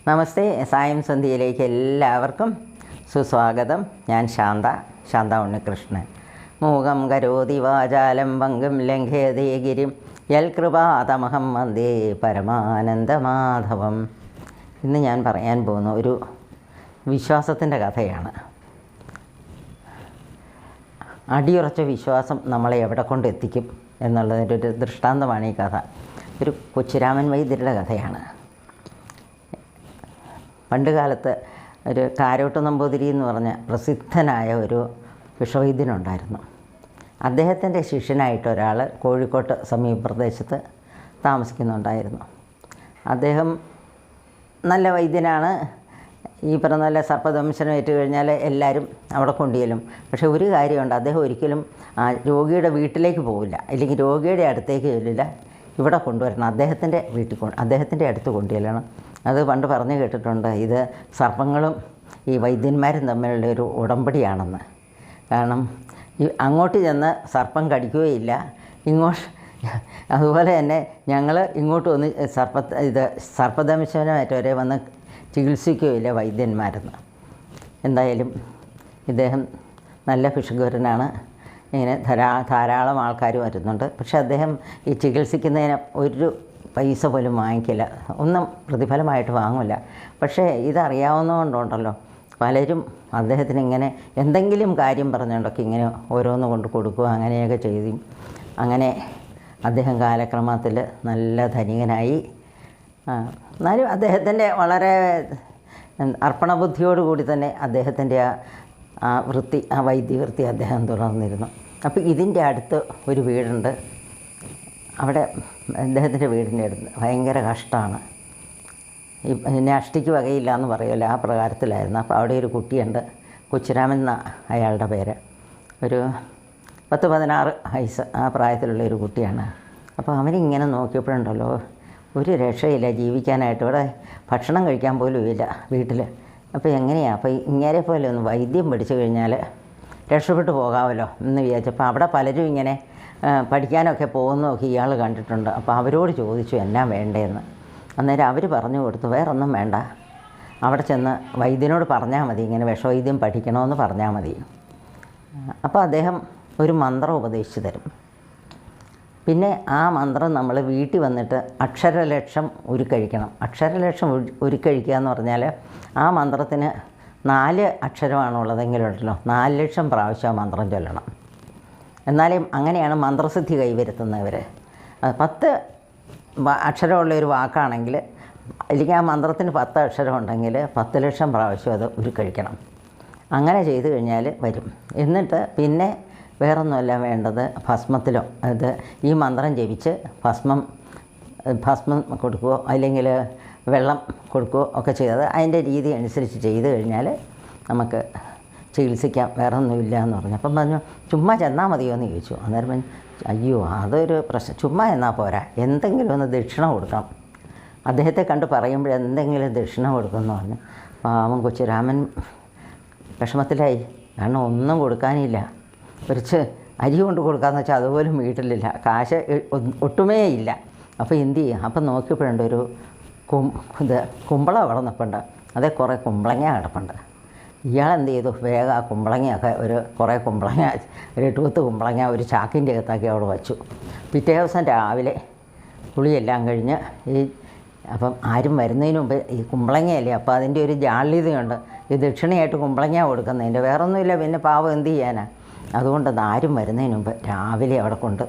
നമസ്തേ. സായം സന്ധ്യയിലേക്ക് എല്ലാവർക്കും സുസ്വാഗതം. ഞാൻ ശാന്ത ഉണ്ണികൃഷ്ണൻ. മൂകം കരോതി വാചാലം പങ്കും ലംഘയതേ ഗിരിം യൽകൃപാതമഹം വന്ദേ പരമാനന്ദമാധവം. ഇന്ന് ഞാൻ പറയാൻ പോകുന്ന ഒരു വിശ്വാസത്തിൻ്റെ കഥയാണ്. അടിയുറച്ച വിശ്വാസം നമ്മളെ എവിടെ കൊണ്ടെത്തിക്കും എന്നുള്ളതിൻ്റെ ഒരു ദൃഷ്ടാന്തമാണ് ഈ കഥ. ഒരു കൊച്ചുരാമൻ വൈദ്യരുടെ കഥയാണ്. പണ്ട് കാലത്ത് ഒരു കാരോട്ട് നമ്പൂതിരി എന്ന് പറഞ്ഞ പ്രസിദ്ധനായ ഒരു വിഷവൈദ്യനുണ്ടായിരുന്നു. അദ്ദേഹത്തിൻ്റെ ശിഷ്യനായിട്ട് ഒരാൾ കോഴിക്കോട്ട് സമീപപ്രദേശത്ത് താമസിക്കുന്നുണ്ടായിരുന്നു. അദ്ദേഹം നല്ല വൈദ്യനാണ്. ഈ പറഞ്ഞ നല്ല സർപ്പദംശനം ഏറ്റു കഴിഞ്ഞാൽ എല്ലാവരും അവിടെ കൊണ്ടുചെല്ലും. പക്ഷേ ഒരു കാര്യമുണ്ട്, അദ്ദേഹം ഒരിക്കലും രോഗിയുടെ വീട്ടിലേക്ക് പോവില്ല, അല്ലെങ്കിൽ രോഗിയുടെ അടുത്തേക്ക് ചെല്ലില്ല. ഇവിടെ കൊണ്ടുവരണം, അദ്ദേഹത്തിൻ്റെ അടുത്ത് കൊണ്ടുചെല്ലണം. അത് പണ്ട് പറഞ്ഞു കേട്ടിട്ടുണ്ട്, ഇത് സർപ്പങ്ങളും ഈ വൈദ്യന്മാരും തമ്മിലുള്ള ഒരു ഉടമ്പടിയാണെന്ന്. കാരണം അങ്ങോട്ട് ചെന്ന് സർപ്പം കടിക്കുകയില്ല, അതുപോലെ തന്നെ ഞങ്ങൾ ഇങ്ങോട്ട് വന്ന് സർപ്പദംശനമായിട്ടവരെ വന്ന് ചികിത്സിക്കുകയില്ല വൈദ്യന്മാരെന്ന്. എന്തായാലും ഇദ്ദേഹം നല്ല ഭിഷഗ്വരനാണ്. ഇങ്ങനെ ധാരാളം ആൾക്കാർ വരുന്നുണ്ട്. പക്ഷേ അദ്ദേഹം ഈ ചികിത്സിക്കുന്നതിന് ഒരു പൈസ പോലും വാങ്ങിക്കില്ല, ഒന്നും പ്രതിഫലമായിട്ട് വാങ്ങില്ല. പക്ഷേ ഇതറിയാവുന്നതുകൊണ്ടുണ്ടല്ലോ പലരും അദ്ദേഹത്തിന് ഇങ്ങനെ എന്തെങ്കിലും കാര്യം പറഞ്ഞുകൊണ്ടൊക്കെ ഇങ്ങനെ ഓരോന്ന് കൊണ്ട് കൊടുക്കുക, അങ്ങനെയൊക്കെ ചെയ്തു. അങ്ങനെ അദ്ദേഹം കാലക്രമത്തിൽ നല്ല ധനികനായി. എന്നാലും അദ്ദേഹത്തിൻ്റെ വളരെ അർപ്പണബുദ്ധിയോടുകൂടി തന്നെ അദ്ദേഹത്തിൻ്റെ ആ വൈദ്യവൃത്തി അദ്ദേഹം തുടർന്നിരുന്നു. അപ്പോൾ ഇതിൻ്റെ അടുത്ത് ഒരു വീടുണ്ട്. അവിടെ അദ്ദേഹത്തിൻ്റെ വീടിൻ്റെ അടുത്ത് ഭയങ്കര കഷ്ടമാണ്. പിന്നെ അഷ്ടിക്ക് വകയില്ല എന്ന് പറയുമല്ലോ, ആ പ്രകാരത്തിലായിരുന്നു. അപ്പോൾ അവിടെ ഒരു കുട്ടിയുണ്ട്, കൊച്ചുരാമൻ എന്ന അയാളുടെ പേര്. ഒരു 10-16 വയസ്സ് ആ പ്രായത്തിലുള്ള ഒരു കുട്ടിയാണ്. അപ്പോൾ അവനിങ്ങനെ നോക്കിയപ്പോഴുണ്ടല്ലോ ഒരു രക്ഷയില്ല ജീവിക്കാനായിട്ട്. ഇവിടെ ഭക്ഷണം കഴിക്കാൻ പോലും ഇല്ല വീട്ടിൽ. അപ്പോൾ എങ്ങനെയാണ്, അപ്പോൾ ഇങ്ങനെ പോലെ ഒന്ന് വൈദ്യം പഠിച്ചു കഴിഞ്ഞാൽ രക്ഷപ്പെട്ടു പോകാമല്ലോ എന്ന് വിചാരിച്ചപ്പോൾ അവിടെ പലരും ഇങ്ങനെ പഠിക്കാനൊക്കെ പോകുന്നതൊക്കെ ഇയാൾ കണ്ടിട്ടുണ്ട്. അപ്പോൾ അവരോട് ചോദിച്ചു എന്നാ വേണ്ടതെന്ന്. അന്നേരം അവർ പറഞ്ഞു കൊടുത്തു, വേറൊന്നും വേണ്ട, അവിടെ ചെന്ന് വൈദ്യനോട് പറഞ്ഞാൽ മതി, ഇങ്ങനെ വിഷവൈദ്യം പഠിക്കണമെന്ന് പറഞ്ഞാൽ മതി. അപ്പോൾ അദ്ദേഹം ഒരു മന്ത്രം ഉപദേശിച്ചു തരും. പിന്നെ ആ മന്ത്രം നമ്മൾ വീട്ടിൽ വന്നിട്ട് അക്ഷരലക്ഷം ഉരുക്കഴിക്കണം. അക്ഷരലക്ഷം ഉരുക്കഴിക്കുക എന്ന് പറഞ്ഞാൽ ആ മന്ത്രത്തിന് 4 അക്ഷരമാണുള്ളതെങ്കിലും ഉണ്ടല്ലോ 4 ലക്ഷം പ്രാവശ്യം ആ മന്ത്രം ചൊല്ലണം. എന്നാലും അങ്ങനെയാണ് മന്ത്രസിദ്ധി കൈവരുത്തുന്നവർ. 10 അക്ഷരമുള്ള ഒരു വാക്കാണെങ്കിൽ, അല്ലെങ്കിൽ ആ മന്ത്രത്തിന് 10 അക്ഷരം ഉണ്ടെങ്കിൽ 10 ലക്ഷം പ്രാവശ്യം അത് ഉരുക്കഴിക്കണം. അങ്ങനെ ചെയ്തു കഴിഞ്ഞാൽ വരും. എന്നിട്ട് പിന്നെ വേറൊന്നുമല്ല വേണ്ടത്, ഭസ്മത്തിലോ അത് ഈ മന്ത്രം ജപിച്ച് ഭസ്മം കൊടുക്കുകയോ അല്ലെങ്കിൽ വെള്ളം കൊടുക്കുകയോ ഒക്കെ ചെയ്തത് അതിൻ്റെ രീതി അനുസരിച്ച് ചെയ്ത് കഴിഞ്ഞാൽ നമുക്ക് ചികിത്സിക്കാം, വേറെ ഒന്നുമില്ല എന്ന് പറഞ്ഞു. അപ്പം പറഞ്ഞു ചുമ്മാ ചെന്നാൽ മതിയോ എന്ന് ചോദിച്ചു. അന്നേരം പറഞ്ഞു അയ്യോ അതൊരു പ്രശ്നം, ചുമ്മാ എന്നാൽ പോരാ, എന്തെങ്കിലും ഒന്ന് ദക്ഷിണ കൊടുക്കണം. അദ്ദേഹത്തെ കണ്ട് പറയുമ്പോൾ എന്തെങ്കിലും ദക്ഷിണ കൊടുക്കുമെന്ന് പറഞ്ഞു. പാവം കൊച്ചുരാമൻ വിഷമത്തിലായി. കാരണം ഒന്നും കൊടുക്കാനില്ല. കുറച്ച് അരി കൊണ്ട് കൊടുക്കാമെന്ന് വെച്ചാൽ അതുപോലും വീട്ടിലില്ല, കാശ് ഒട്ടുമേ ഇല്ല. അപ്പോൾ എന്ത് ചെയ്യും? അപ്പം നോക്കിയപ്പോഴുണ്ട് ഒരു കുമ്പളം അവിടെ നിൽപ്പുണ്ട്, അതേ കുറേ കുമ്പളങ്ങ കിടപ്പുണ്ട്. ഇയാൾ എന്ത് ചെയ്തു, വേഗം ആ കുമ്പളങ്ങയൊക്കെ കുറേ കുമ്പളങ്ങ, ഒരു 8-10 കുമ്പളങ്ങ ഒരു ചാക്കിൻ്റെ അകത്താക്കി അവിടെ വച്ചു. പിറ്റേ ദിവസം രാവിലെ കുളിയെല്ലാം കഴിഞ്ഞ് അപ്പം ആരും വരുന്നതിന് മുമ്പ് ഈ കുമ്പളങ്ങയല്ലേ, അപ്പോൾ അതിൻ്റെ ഒരു ജാള്യതയുണ്ട് ഈ ദക്ഷിണയായിട്ട് കുമ്പളങ്ങ കൊടുക്കുന്നതിൻ്റെ. വേറൊന്നുമില്ല, പിന്നെ പാവം എന്ത് ചെയ്യാനാണ്. അതുകൊണ്ട് ആരും വരുന്നതിന് മുമ്പ് രാവിലെ അവിടെ കൊണ്ട്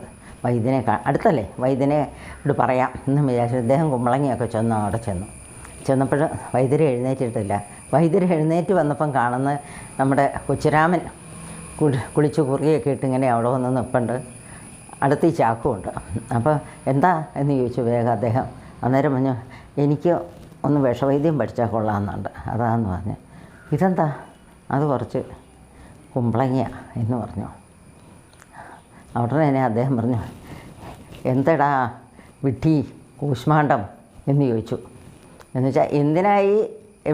വൈദ്യനെ അടുത്തല്ലേ വൈദ്യനെ പറയാം എന്ന് വിചാരിച്ചു അദ്ദേഹം കുമ്പളങ്ങയൊക്കെ അവിടെ ചെന്നപ്പോൾ വൈദ്യരെ എഴുന്നേറ്റിട്ടില്ല. വൈദ്യരെ എഴുന്നേറ്റ് വന്നപ്പം കാണുന്ന നമ്മുടെ കൊച്ചുരാമൻ കുളിച്ച് കുറിയൊക്കെ ഇട്ട് ഇങ്ങനെ അവിടെ വന്ന് നിൽപ്പുണ്ട്. അടുത്ത് ഈ ചാക്കുമുണ്ട്. അപ്പോൾ എന്താ എന്ന് ചോദിച്ചു വേഗം അദ്ദേഹം. അന്നേരം പറഞ്ഞു എനിക്ക് ഒന്ന് വിഷവൈദ്യം പഠിച്ചാൽ കൊള്ളാമെന്നുണ്ട്, അതാന്ന് പറഞ്ഞു. ഇതെന്താ? അത് കുറച്ച് കുമ്പളങ്ങ എന്ന് പറഞ്ഞു. ഉടനെ തന്നെ അദ്ദേഹം പറഞ്ഞു എന്തടാ വിഡ്ഢി കൂശ്മാണ്ഡം എന്ന് ചോദിച്ചു. എന്ന് വെച്ചാൽ എന്തിനായി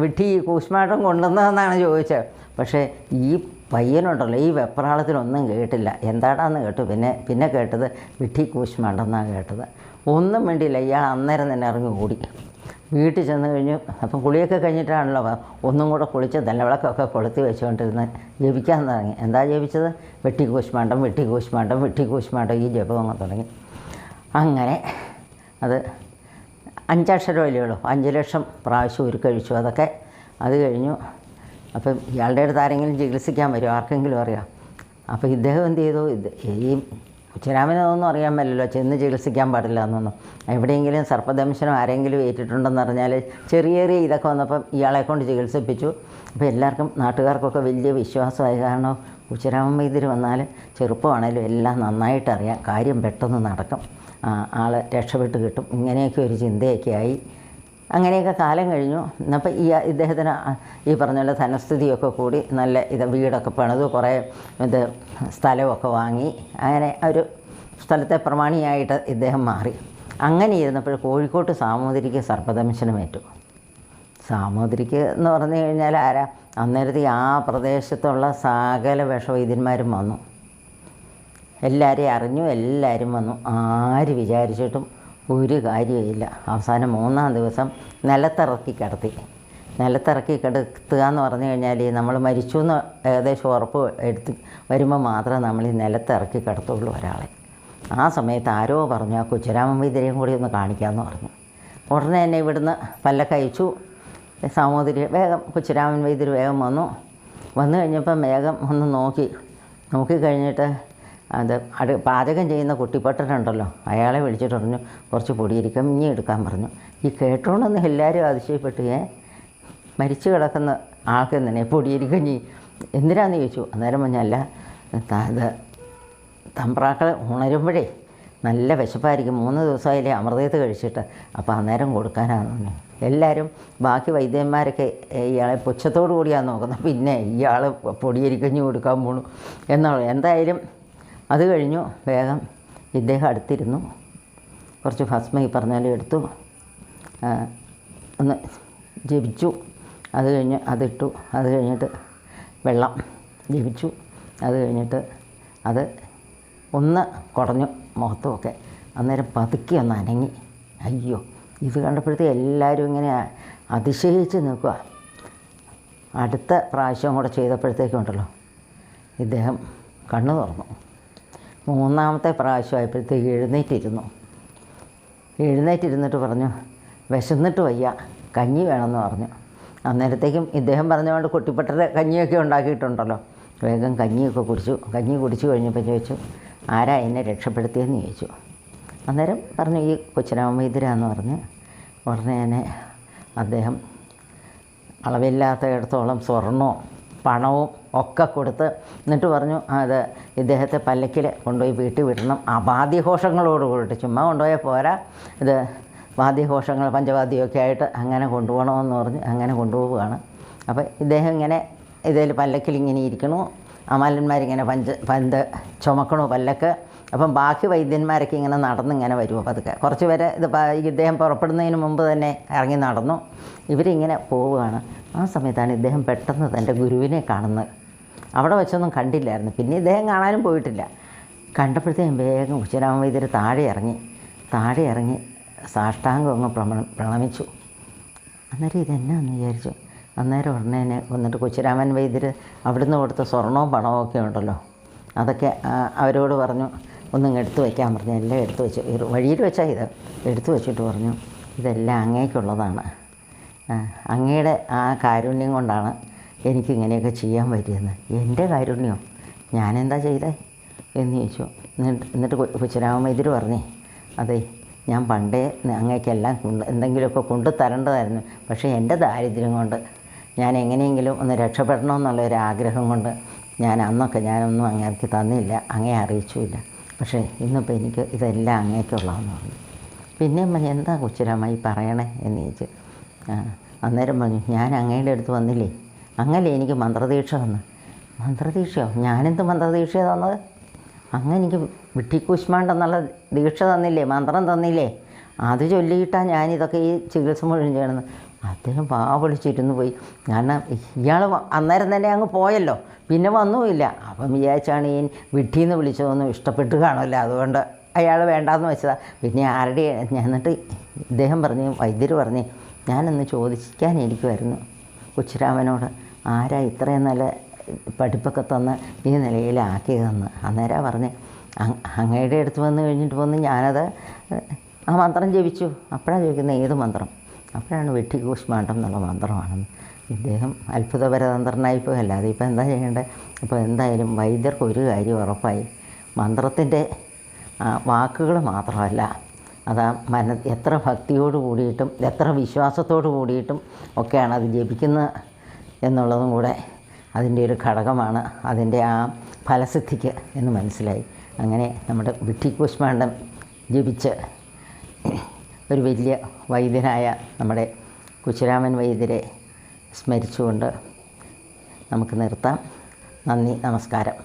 വിഡ്ഢി കൂശ്മാണ്ഡം കൊണ്ടുവന്നതെന്നാണ് ചോദിച്ചത്. പക്ഷേ ഈ പയ്യനുണ്ടല്ലോ ഈ വെപ്രാളത്തിലൊന്നും കേട്ടില്ല. എന്താടാന്ന് കേട്ടു. പിന്നെ കേട്ടത് വിഡ്ഢി കൂശ്മാണ്ഡം എന്നാണ് കേട്ടത്. ഒന്നും വേണ്ടിയില്ല, ഇയാൾ അന്നേരം തന്നെ ഇറങ്ങി ഓടി. വീട്ടിൽ ചെന്ന് കഴിഞ്ഞു. അപ്പം കുളിയൊക്കെ കഴിഞ്ഞിട്ടാണല്ലോ ഒന്നും കൂടെ കുളിച്ച് നിലവിളക്കൊക്കെ കൊളുത്തി വെച്ചുകൊണ്ടിരുന്ന് ജപിക്കാൻ തുടങ്ങി. എന്താ ജപിച്ചത്? വെട്ടി കൂശ്മാണ്ഡം വെട്ടി കൂശ്മാണ്ഡം വെട്ടി കൂശ്മാണ്ഡം, ഈ ജപം അങ്ങ് തുടങ്ങി. അങ്ങനെ അത് 5 അക്ഷരമല്ലേ ഉള്ളൂ, 5 ലക്ഷം പ്രാവശ്യം ഉരുക്കഴിച്ചു. അതൊക്കെ അത് കഴിഞ്ഞു. അപ്പം ഇയാളുടെ അടുത്ത് ആരെങ്കിലും ചികിത്സിക്കാൻ വരുമോ? ആർക്കെങ്കിലും അറിയാം. അപ്പോൾ ഇദ്ദേഹം എന്ത് ചെയ്തു? ഈ കുഞ്ഞിരാമനൊന്നും അറിയാൻ പറ്റില്ലല്ലോ, ചെന്ന് ചികിത്സിക്കാൻ പാടില്ല എന്നൊന്നും. എവിടെയെങ്കിലും സർപ്പദംശനം ആരെങ്കിലും ഏറ്റിട്ടുണ്ടെന്ന് പറഞ്ഞാൽ ചെറിയ ചെറിയ ഇതൊക്കെ വന്നപ്പം ഇയാളെ കൊണ്ട് ചികിത്സിപ്പിച്ചു. അപ്പോൾ എല്ലാവർക്കും നാട്ടുകാർക്കൊക്കെ വലിയ വിശ്വാസമായി. കാരണം കുഞ്ഞിരാമൻ വൈദ്യർ വന്നാൽ ചെറുപ്പമാണേലും എല്ലാം നന്നായിട്ടറിയാം, കാര്യം പെട്ടെന്ന് നടക്കും, ആൾ രക്ഷപ്പെട്ട് കിട്ടും, ഇങ്ങനെയൊക്കെ ഒരു ചിന്തയൊക്കെ ആയി. അങ്ങനെയൊക്കെ കാലം കഴിഞ്ഞു. അപ്പോൾ ഇദ്ദേഹത്തിന് ഈ പറഞ്ഞ പോലെ ധനസ്ഥിതിയൊക്കെ കൂടി നല്ല വീടൊക്കെ പണിതു, കുറേ സ്ഥലമൊക്കെ വാങ്ങി. അങ്ങനെ ഒരു സ്ഥലത്തെ പ്രമാണിയായിട്ട് ഇദ്ദേഹം മാറി. അങ്ങനെ ഇരുന്നപ്പോൾ കോഴിക്കോട്ട് സാമൂതിരിക്ക് സർപ്പദംശനമേറ്റു. സാമൂതിരിക്ക് എന്ന് പറഞ്ഞു കഴിഞ്ഞാൽ ആരാ? അന്നേരത്തെ ആ പ്രദേശത്തുള്ള സകല വിഷവൈദ്യന്മാരും വന്നു, എല്ലാവരെയും അറിഞ്ഞു, എല്ലാവരും വന്നു. ആര് വിചാരിച്ചിട്ടും ഒരു കാര്യമില്ല. അവസാനം 3-ാം ദിവസം നിലത്തിറക്കി കിടത്തി. നിലത്തിറക്കി കിടത്തുക എന്ന് പറഞ്ഞു കഴിഞ്ഞാൽ നമ്മൾ മരിച്ചു എന്ന് ഏകദേശം ഉറപ്പ് എടുത്ത് വരുമ്പോൾ മാത്രമേ നമ്മൾ ഈ നിലത്തിറക്കി കിടത്തുള്ളൂ ഒരാളെ. ആ സമയത്ത് ആരോ പറഞ്ഞു ആ കുഞ്ഞിരാമൻ വൈദ്യരെയും കൂടി ഒന്ന് കാണിക്കാമെന്ന് പറഞ്ഞു. ഉടനെ തന്നെ ഇവിടുന്ന് പല്ലക്ക് അയച്ചു. സാമൂതിരി വേഗം കുഞ്ഞിരാമൻ വൈദ്യർ വേഗം വന്നു കഴിഞ്ഞപ്പം വേഗം ഒന്ന് നോക്കിക്കഴിഞ്ഞിട്ട് അത് പാചകം ചെയ്യുന്ന കുട്ടിപ്പട്ടനുണ്ടല്ലോ, അയാളെ വിളിച്ചിട്ട് പറഞ്ഞു കുറച്ച് പൊടിയിരിക്കും ഇനി എടുക്കാൻ പറഞ്ഞു. ഈ കേട്ടോണ്ടെന്ന് എല്ലാവരും അതിശയപ്പെട്ടു. മരിച്ചു കിടക്കുന്ന ആൾക്ക് തന്നെ പൊടിയിരിക്കഞ്ഞി എന്തിനാന്ന് ചോദിച്ചു. അന്നേരം പറഞ്ഞല്ല, അത് തമ്പ്രാക്കൾ ഉണരുമ്പോഴേ നല്ല വിശപ്പായിരിക്കും, 3 ദിവസമായില്ലേ അമൃതയത്ത് കഴിച്ചിട്ട്, അപ്പോൾ അന്നേരം കൊടുക്കാനാണ് പറഞ്ഞു. എല്ലാവരും ബാക്കി വൈദ്യന്മാരൊക്കെ ഇയാളെ പുച്ഛത്തോടു കൂടിയാണ് നോക്കുന്നത്. പിന്നെ ഇയാൾ പൊടിയിരിക്കഞ്ഞി കൊടുക്കാൻ പോണു എന്നുള്ളത്. എന്തായാലും അത് കഴിഞ്ഞു. വേഗം ഇദ്ദേഹം അടുത്തിരുന്നു, കുറച്ച് ഭസ്മ ഈ പറഞ്ഞാലും എടുത്തു, ഒന്ന് ജപിച്ചു. അത് കഴിഞ്ഞ് അതിട്ടു. അത് കഴിഞ്ഞിട്ട് വെള്ളം ജപിച്ചു. അത് കഴിഞ്ഞിട്ട് അത് ഒന്ന് കുടഞ്ഞു മുഖത്തുമൊക്കെ. അന്നേരം പതുക്കെ ഒന്ന് അനങ്ങി. അയ്യോ, ഇത് കണ്ടപ്പോഴത്തേക്ക് എല്ലാവരും ഇങ്ങനെ അതിശയിച്ച് നിൽക്കുക. അടുത്ത പ്രാവശ്യം കൂടെ ചെയ്തപ്പോഴത്തേക്കുണ്ടല്ലോ ഇദ്ദേഹം കണ്ണു തുറന്നു. 3-ാമത്തെ പ്രാവശ്യമായപ്പോഴത്തേക്ക് എഴുന്നേറ്റിരുന്നിട്ട് പറഞ്ഞു വിശന്നിട്ട് വയ്യ, കഞ്ഞി വേണമെന്ന് പറഞ്ഞു. അന്നേരത്തേക്കും ഇദ്ദേഹം പറഞ്ഞുകൊണ്ട് കുട്ടിപ്പട്ടയുടെ കഞ്ഞിയൊക്കെ ഉണ്ടാക്കിയിട്ടുണ്ടല്ലോ. വേഗം കഞ്ഞിയൊക്കെ കുടിച്ചു. കഞ്ഞി കുടിച്ചു കഴിഞ്ഞപ്പോൾ ചോദിച്ചു ആരാ എന്നെ രക്ഷപ്പെടുത്തിയെന്ന് ചോദിച്ചു. അന്നേരം പറഞ്ഞു ഈ കുഞ്ഞിരാമൻ വൈദ്യരാന്ന് പറഞ്ഞ്. ഉടനെ തന്നെ അദ്ദേഹം അളവില്ലാത്തയിടത്തോളം സ്വർണവും പണവും ഒക്കെ കൊടുത്ത് എന്നിട്ട് പറഞ്ഞു അത് ഇദ്ദേഹത്തെ പല്ലക്കിൽ കൊണ്ടുപോയി വീട്ടിൽ വിടണം, വാദ്യഘോഷങ്ങളോട് കൂടിയിട്ട്. ചുമ്മാ കൊണ്ടുപോയാൽ പോരാ, ഇത് വാദ്യഘോഷങ്ങൾ പഞ്ചവാദ്യമൊക്കെ ആയിട്ട് അങ്ങനെ കൊണ്ടുപോകണമെന്ന് പറഞ്ഞ് അങ്ങനെ കൊണ്ടുപോവുകയാണ്. അപ്പോൾ ഇദ്ദേഹം ഇങ്ങനെ ഇതിൽ പല്ലക്കിൽ ഇങ്ങനെ ഇരിക്കണു, അമാലന്മാരിങ്ങനെ പന്ത് ചുമക്കണു പല്ലക്ക്. അപ്പം ബാക്കി വൈദ്യന്മാരൊക്കെ ഇങ്ങനെ നടന്നിങ്ങനെ വരുമോ പതുക്കെ. കുറച്ച് പേര് ഇദ്ദേഹം പുറപ്പെടുന്നതിന് മുമ്പ് തന്നെ ഇറങ്ങി നടന്നു. ഇവരിങ്ങനെ പോവുകയാണ്. ആ സമയത്താണ് ഇദ്ദേഹം പെട്ടെന്ന് തൻ്റെ ഗുരുവിനെ കാണുന്നത്. അവിടെ വെച്ചൊന്നും കണ്ടില്ലായിരുന്നു. പിന്നെ ഇദ്ദേഹം കാണാനും പോയിട്ടില്ല. കണ്ടപ്പോഴത്തേക്കും വേഗം കുഞ്ഞിരാമൻ വൈദ്യർ താഴെ ഇറങ്ങി സാഷ്ടാംഗം അങ്ങ് പ്രണമിച്ചു. അന്നേരം ഇതെന്നാന്ന് വിചാരിച്ചു. അന്നേരം ഉടനെ തന്നെ വന്നിട്ട് കുഞ്ഞിരാമൻ വൈദ്യർ അവിടുന്ന് കൊടുത്ത സ്വർണവും പണവും ഒക്കെ ഉണ്ടല്ലോ, അതൊക്കെ അവരോട് പറഞ്ഞു ഒന്നും എടുത്തു വയ്ക്കാൻ പറഞ്ഞു. എല്ലാം എടുത്തു വെച്ചു. വഴിയിൽ വെച്ചാൽ ഇത് എടുത്തു വെച്ചിട്ട് പറഞ്ഞു ഇതെല്ലാം അങ്ങേക്കുള്ളതാണ്, അങ്ങയുടെ ആ കാരുണ്യം കൊണ്ടാണ് എനിക്കിങ്ങനെയൊക്കെ ചെയ്യാൻ പറ്റിയെന്ന്. എൻ്റെ കാരുണ്യം ഞാനെന്താ ചെയ്തേ എന്ന് ചോദിച്ചു. എന്നിട്ട് കുഞ്ഞിരാമൻ വൈദ്യർ പറഞ്ഞേ അതെ ഞാൻ പണ്ടേ അങ്ങേക്കെല്ലാം എന്തെങ്കിലുമൊക്കെ കൊണ്ടു തരേണ്ടതായിരുന്നു, പക്ഷേ എൻ്റെ ദാരിദ്ര്യം കൊണ്ട് ഞാൻ എങ്ങനെയെങ്കിലും ഒന്ന് രക്ഷപ്പെടണമെന്നുള്ളൊരാഗ്രഹം കൊണ്ട് ഞാനൊന്നും അങ്ങേക്ക് തന്നില്ല, അങ്ങേ അറിയിച്ചുമില്ല. പക്ഷേ ഇന്നിപ്പോൾ എനിക്ക് ഇതെല്ലാം അങ്ങേക്കുള്ളതെന്ന് പറഞ്ഞു. പിന്നെയും പറഞ്ഞു എന്താ കുഞ്ഞിരാമ ഈ പറയണേ എന്ന് ചോദിച്ചു. അന്നേരം പറഞ്ഞു ഞാൻ അങ്ങയുടെ അടുത്ത് വന്നില്ലേ, അങ്ങനെ എനിക്ക് മന്ത്രദീക്ഷ തന്നു. മന്ത്രദീക്ഷയോ? ഞാനെന്ത് മന്ത്രദീക്ഷയാണ് തന്നത്? അങ്ങ് എനിക്ക് വിട്ടിക്കൂശ്മാണ്ടെന്നുള്ള ദീക്ഷ തന്നില്ലേ, മന്ത്രം തന്നില്ലേ, അത് ചൊല്ലിയിട്ടാണ് ഞാനിതൊക്കെ ഈ ചികിത്സ മുഴുവൻ ചെയ്യണമെന്ന്. അദ്ദേഹം വിളിച്ചിരുന്നു പോയി. കാരണം ഇയാൾ അന്നേരം തന്നെ അങ്ങ് പോയല്ലോ, പിന്നെ വന്നുമില്ല. അപ്പം വിചാരിച്ചാണ് ഈ വിട്ടിന്ന് വിളിച്ചതൊന്നും ഇഷ്ടപ്പെട്ട് കാണുമല്ലോ, അതുകൊണ്ട് അയാൾ വേണ്ടാന്ന് വെച്ചതാണ്. പിന്നെ എന്നിട്ട് ഇദ്ദേഹം പറഞ്ഞു, വൈദ്യർ പറഞ്ഞ് ഞാനൊന്ന് ചോദിക്കാനിരിക്കുമായിരുന്നു കൊച്ചുരാമനോട്, ആരാ ഇത്രയും നല്ല പഠിപ്പൊക്കെ തന്ന് ഈ നിലയിലാക്കിയതെന്ന്. അന്നേരം പറഞ്ഞ്, അങ്ങയുടെ അടുത്ത് വന്ന് കഴിഞ്ഞിട്ട് വന്ന് ഞാനത് ആ മന്ത്രം ജപിച്ചു. അപ്പോഴാണ് ചോദിക്കുന്നത് ഏത് മന്ത്രം? അപ്പോഴാണ് വെട്ടിക്കൂശ്മാണ്ഡം എന്നുള്ള മന്ത്രമാണെന്ന്. ഇദ്ദേഹം അത്ഭുതപരതന്ത്രനായിപ്പോൾ, അല്ലാതെ ഇപ്പോൾ എന്താ ചെയ്യേണ്ടത്? അപ്പോൾ എന്തായാലും വൈദ്യർക്ക് ഒരു കാര്യം ഉറപ്പായി, മന്ത്രത്തിൻ്റെ വാക്കുകൾ മാത്രമല്ല, അതാ എത്ര ഭക്തിയോട് കൂടിയിട്ടും എത്ര വിശ്വാസത്തോട് കൂടിയിട്ടും ഒക്കെയാണ് അത് ജപിക്കുന്നത് എന്നുള്ളതും കൂടെ അതിൻ്റെ ഒരു ഘടകമാണ്, അതിൻ്റെ ആ ഫലസിദ്ധിക്ക് എന്ന് മനസ്സിലായി. അങ്ങനെ നമ്മുടെ വിട്ടിക്കൂശ്മാണ്ഡം ജപിച്ച് ഒരു വലിയ വൈദ്യനായ നമ്മുടെ കുച്ചിരാമൻ വൈദ്യരെ സ്മരിച്ചുകൊണ്ട് നമുക്ക് നിർത്താം. നന്ദി, നമസ്കാരം.